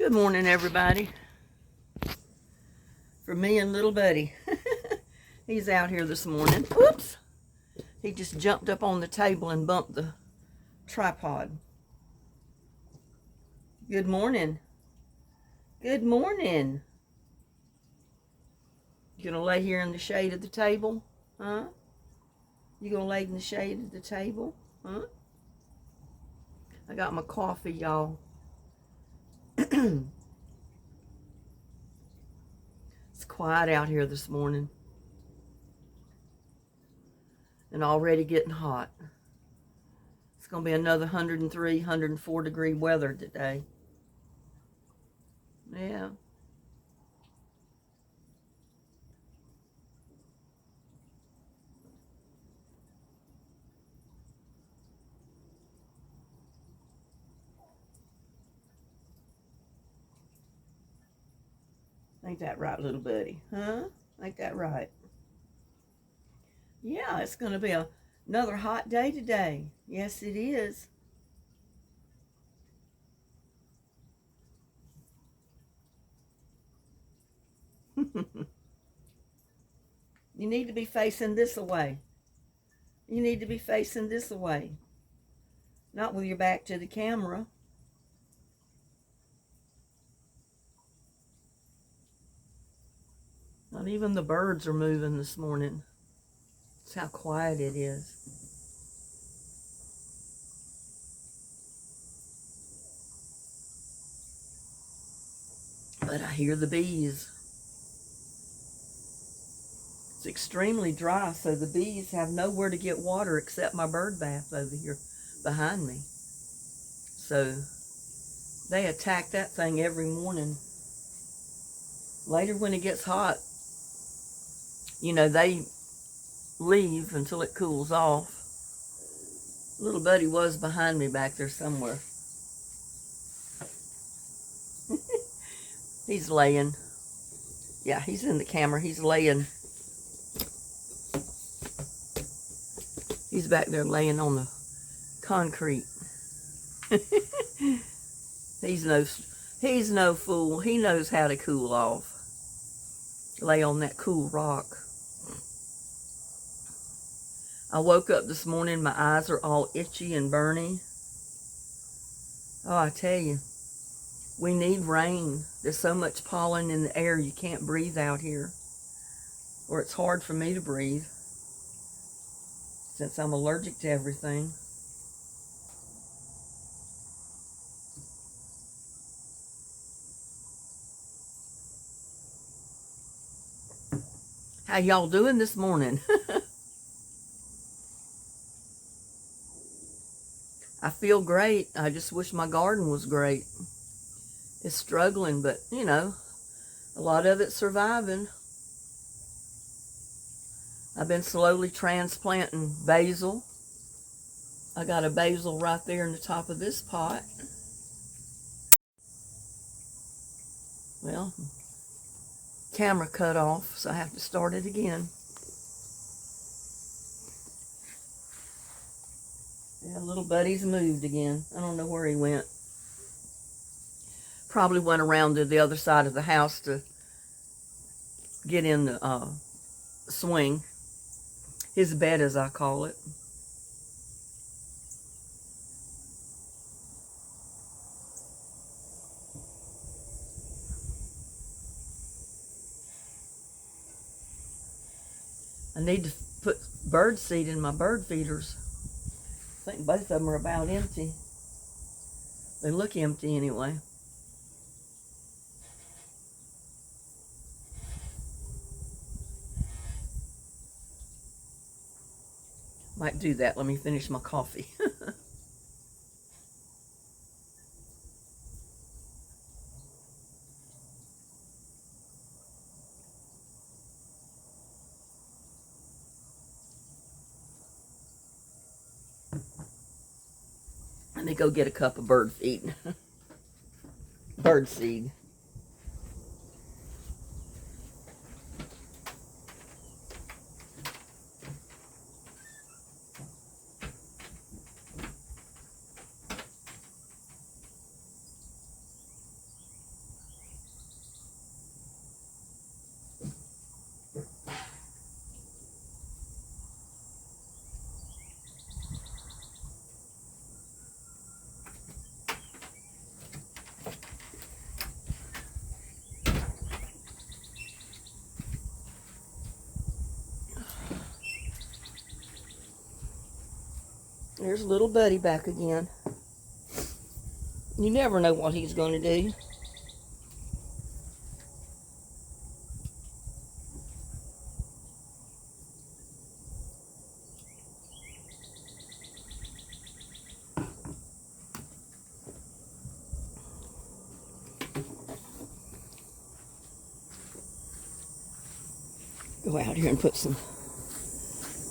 Good morning, everybody. For me and little buddy. He's out here this morning. Whoops! He just jumped up on the table and bumped the tripod. Good morning. Good morning. You gonna lay here in the shade of the table? Huh? You gonna lay in the shade of the table? Huh? I got my coffee, y'all. It's quiet out here this morning. And already getting hot. It's going to be another 103, 104 degree weather today. Yeah. Ain't that right, little buddy? Huh? Ain't that right? Yeah, it's going to be another hot day today. Yes, it is. You need to be facing this away. You need to be facing this away. Not with your back to the camera. Not even the birds are moving this morning. That's how quiet it is. But I hear the bees. It's extremely dry, so the bees have nowhere to get water except my bird bath over here behind me. So they attack that thing every morning. Later when it gets hot, you know, they leave until it cools off. Little buddy was behind me back there somewhere. He's laying. Yeah, he's in the camera. He's laying. He's back there laying on the concrete. He's no fool. He knows how to cool off. Lay on that cool rock. I woke up this morning, my eyes are all itchy and burny. Oh, I tell you, we need rain. There's so much pollen in the air, you can't breathe out here. Or it's hard for me to breathe, since I'm allergic to everything. How y'all doing this morning? I feel great. I just wish my garden was great. It's struggling, but, you know, a lot of it's surviving. I've been slowly transplanting basil. I got a basil right there in the top of this pot. Well, camera cut off, so I have to start it again. Yeah, little buddy's moved again. I don't know where he went. Probably went around to the other side of the house to get in the swing. His bed, as I call it. I need to put bird seed in my bird feeders. I think both of them are about empty. They look empty anyway. Might do that. Let me finish my coffee. Let me go get a cup of bird feed. Bird seed. There's little buddy back again. You never know what he's going to do. Go out here and put some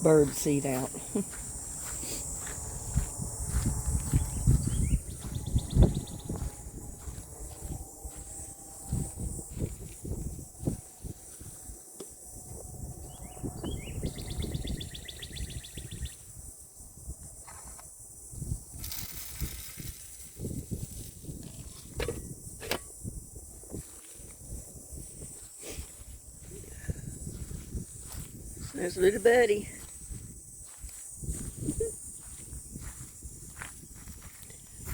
bird seed out. There's little buddy.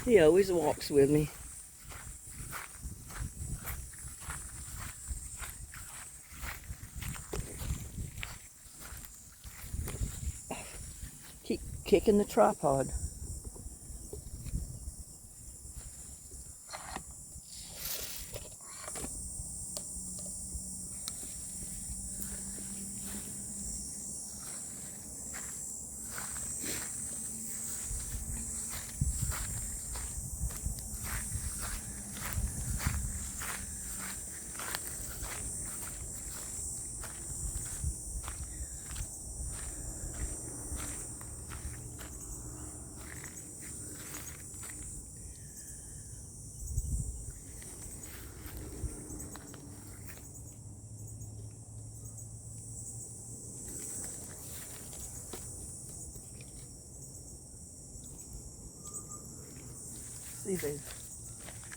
He always walks with me. Keep kicking the tripod. See, they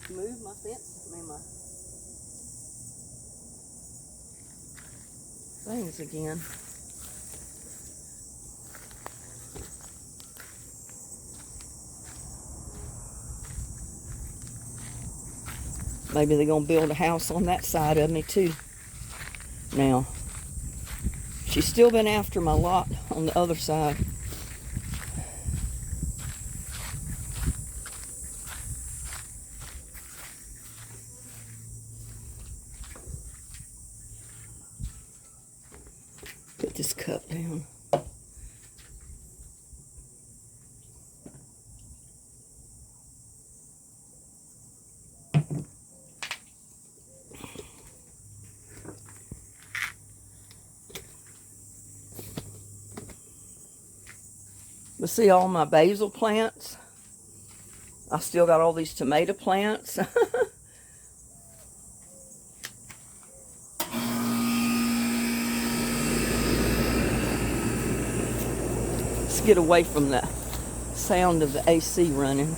move my fence, my things again. Maybe they're gonna build a house on that side of me too. Now, she's still been after my lot on the other side. Put this cup down. But see all my basil plants? I still got all these tomato plants. Let's get away from the sound of the AC running.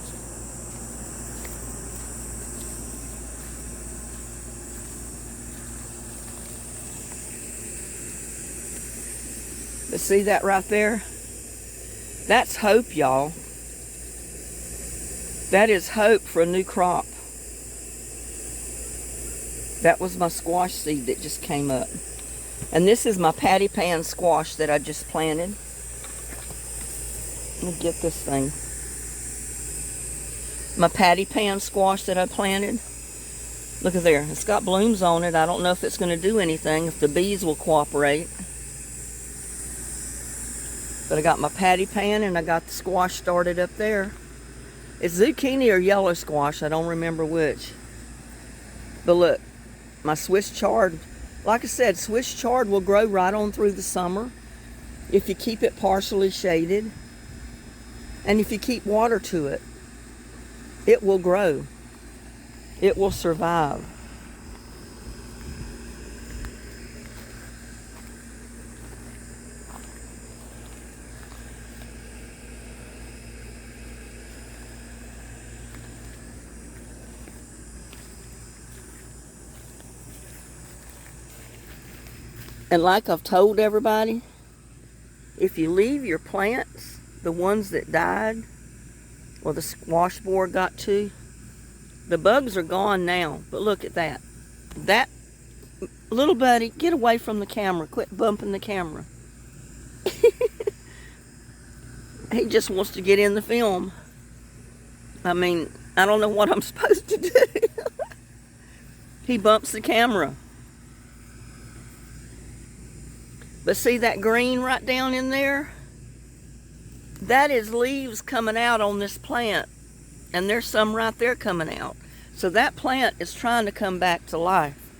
But see that right there? That's hope, y'all. That is hope for a new crop. That was my squash seed that just came up. And this is my patty pan squash that I just planted. Let me get this thing. My patty pan squash that I planted. Look at there. It's got blooms on it. I don't know if it's going to do anything, if the bees will cooperate. But I got my patty pan and I got the squash started up there. It's zucchini or yellow squash. I don't remember which. But look, my Swiss chard. Like I said, Swiss chard will grow right on through the summer if you keep it partially shaded. And if you keep water to it, it will grow. It will survive. And like I've told everybody, if you leave your plants, the ones that died, or the squash borer got to, the bugs are gone now. But look at that. That little buddy, get away from the camera. Quit bumping the camera. He just wants to get in the film. I mean, I don't know what I'm supposed to do. He bumps the camera. But see that green right down in there? That is leaves coming out on this plant. And there's some right there coming out. So that plant is trying to come back to life.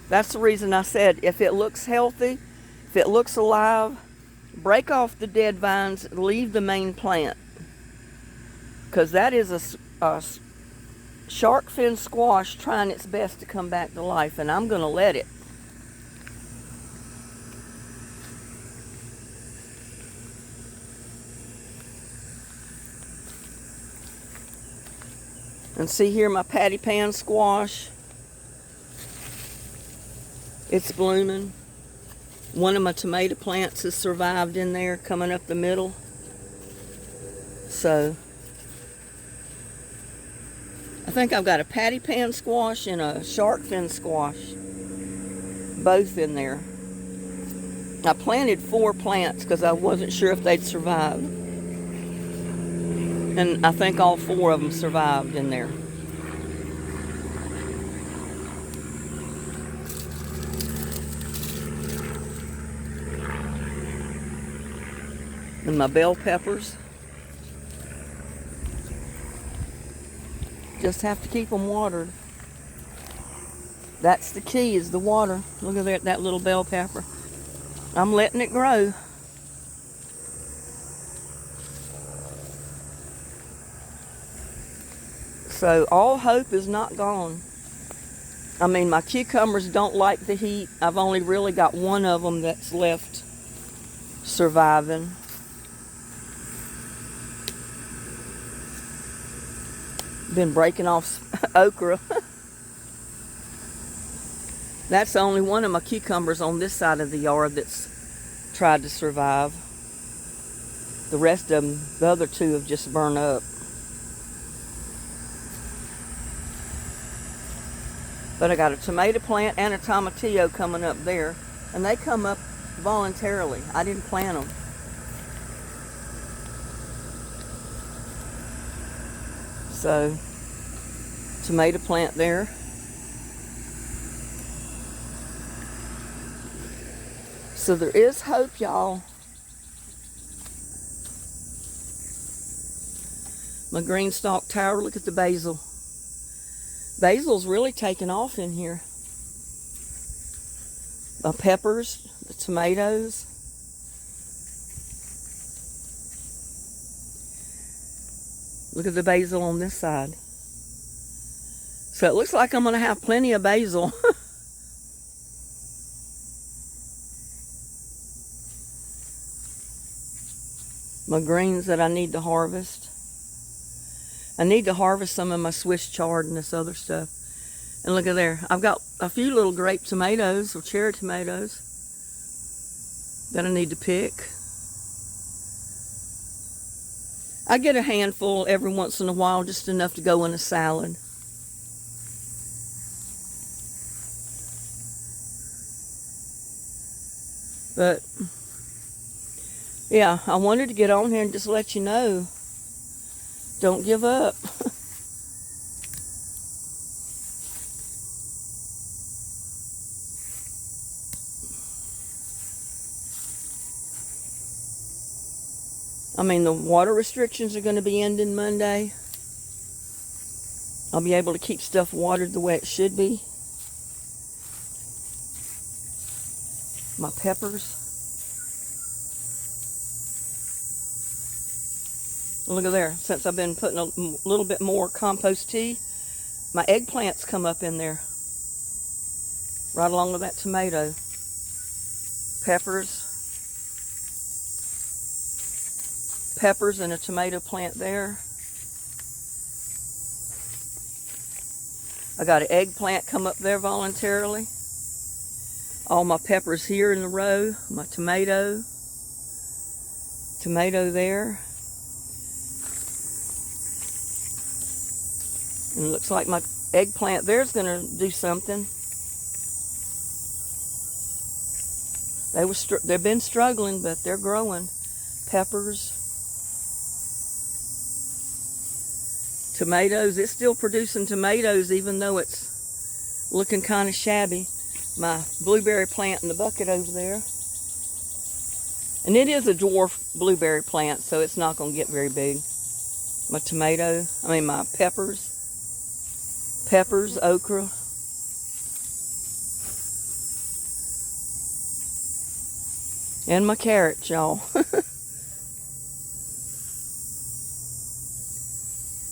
That's the reason I said if it looks healthy, if it looks alive, break off the dead vines, leave the main plant. Because that is a shark fin squash trying its best to come back to life, and I'm going to let it. And see here my patty pan squash. It's blooming. One of my tomato plants has survived in there, coming up the middle. So I think I've got a patty pan squash and a shark fin squash, both in there. I planted 4 plants because I wasn't sure if they'd survive. And I think all 4 of them survived in there. And my bell peppers. Just have to keep them watered. That's the key, is the water. Look at that little bell pepper. I'm letting it grow. So all hope is not gone. I mean, my cucumbers don't like the heat. I've only really got one of them that's left surviving. Been breaking off okra. That's the only one of my cucumbers on this side of the yard that's tried to survive. The rest of them, the other 2 have just burned up. But I got a tomato plant and a tomatillo coming up there. And they come up voluntarily. I didn't plant them. So, tomato plant there. So there is hope, y'all. My green stalk tower, look at the basil. Basil's really taken off in here. The peppers, the tomatoes. Look at the basil on this side. So it looks like I'm going to have plenty of basil. My greens that I need to harvest. I need to harvest some of my Swiss chard and this other stuff. And look at there. I've got a few little grape tomatoes or cherry tomatoes that I need to pick. I get a handful every once in a while, just enough to go in a salad. But, yeah, I wanted to get on here and just let you know, don't give up. I mean, the water restrictions are going to be ending Monday. I'll be able to keep stuff watered the way it should be. My peppers. Look at there. Since I've been putting a little bit more compost tea, my eggplants come up in there. Right along with that tomato. Peppers. Peppers and a tomato plant there. I got an eggplant come up there voluntarily. All my peppers here in the row. My tomato. Tomato there. And it looks like my eggplant there's going to do something. They've been struggling, but they're growing. Peppers. Tomatoes, it's still producing tomatoes even though it's looking kind of shabby. My blueberry plant in the bucket over there. And it is a dwarf blueberry plant, so it's not going to get very big. My my peppers, okra. And my carrots, y'all.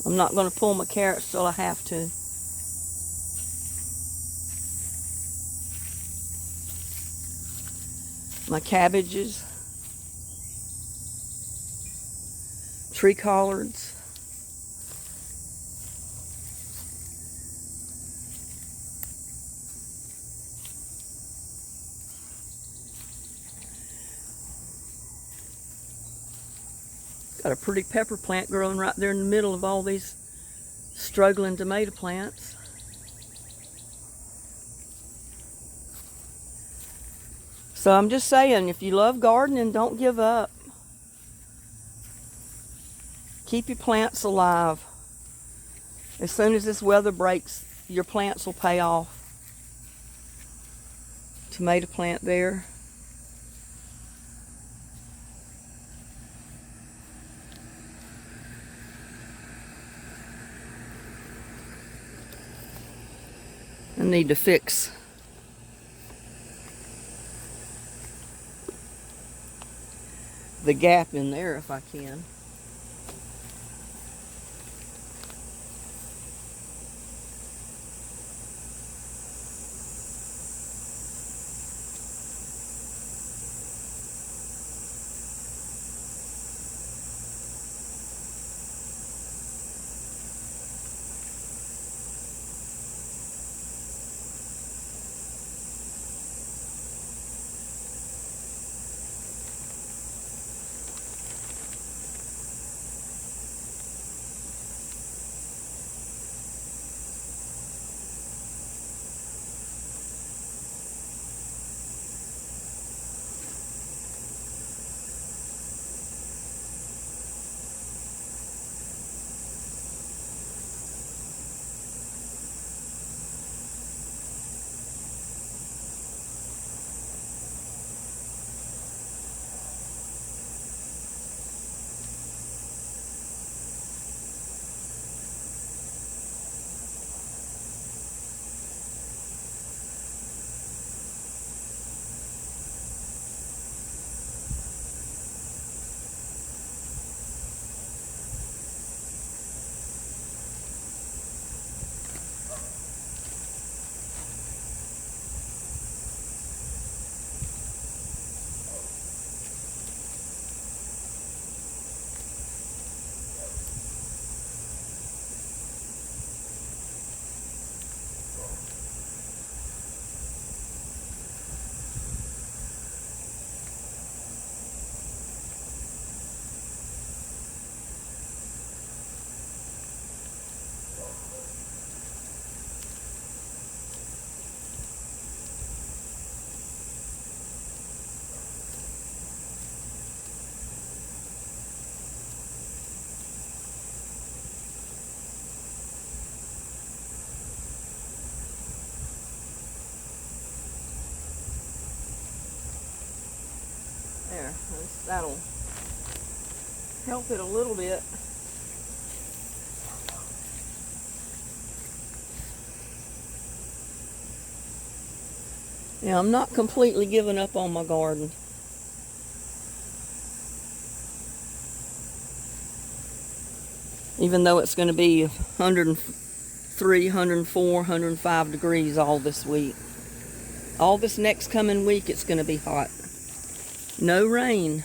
I'm not going to pull my carrots till I have to. My cabbages. Tree collards. Got a pretty pepper plant growing right there in the middle of all these struggling tomato plants. So I'm just saying, if you love gardening, don't give up. Keep your plants alive. As soon as this weather breaks, your plants will pay off. Tomato plant there. I need to fix the gap in there if I can. There, that'll help it a little bit. Yeah, I'm not completely giving up on my garden. Even though it's going to be 103, 104, 105 degrees all this week. All this next coming week, it's going to be hot. No rain.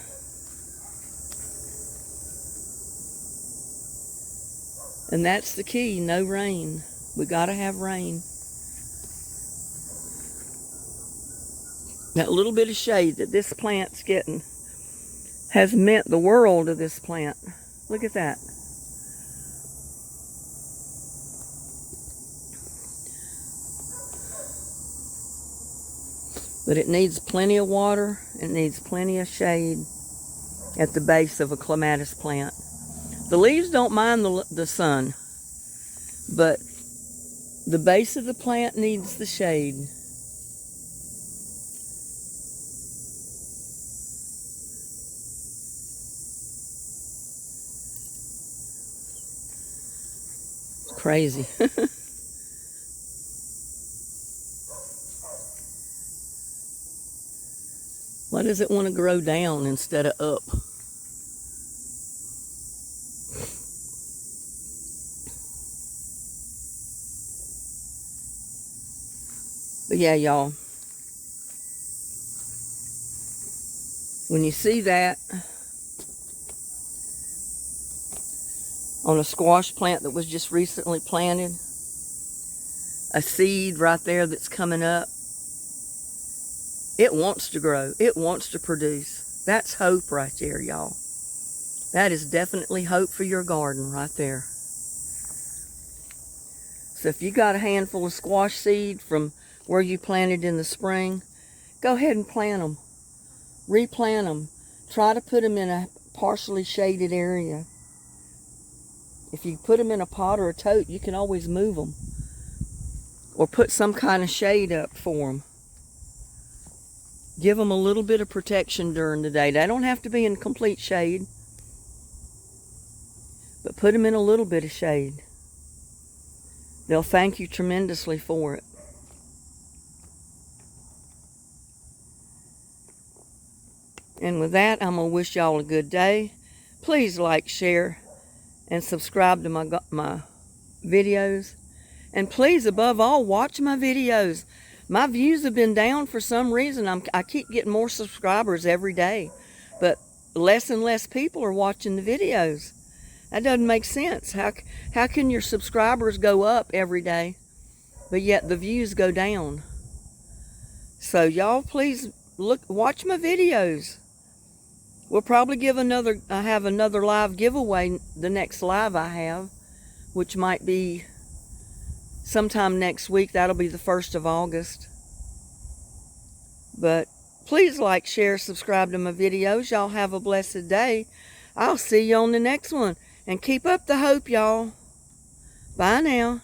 And that's the key, no rain. We got to have rain. That little bit of shade that this plant's getting has meant the world to this plant. Look at that. But it needs plenty of water. It needs plenty of shade at the base of a clematis plant. The leaves don't mind the sun. But the base of the plant needs the shade. Crazy. Why does it want to grow down instead of up? But yeah, y'all, when you see that on a squash plant that was just recently planted, a seed right there that's coming up, it wants to grow. It wants to produce. That's hope right there, y'all. That is definitely hope for your garden right there. So if you got a handful of squash seed from where you planted in the spring, go ahead and plant them. Replant them. Try to put them in a partially shaded area. If you put them in a pot or a tote, you can always move them. Or put some kind of shade up for them. Give them a little bit of protection during the day. They don't have to be in complete shade. But put them in a little bit of shade. They'll thank you tremendously for it. And with that, I'm going to wish y'all a good day. Please like, share, and subscribe to my videos. And please, above all, watch my videos. My views have been down for some reason. I keep getting more subscribers every day. But less and less people are watching the videos. That doesn't make sense. How can your subscribers go up every day, but yet the views go down? So y'all please watch my videos. We'll probably have another live giveaway, the next live I have, which might be sometime next week. That'll be the 1st of August. But please like, share, subscribe to my videos. Y'all have a blessed day. I'll see you on the next one. And keep up the hope, y'all. Bye now.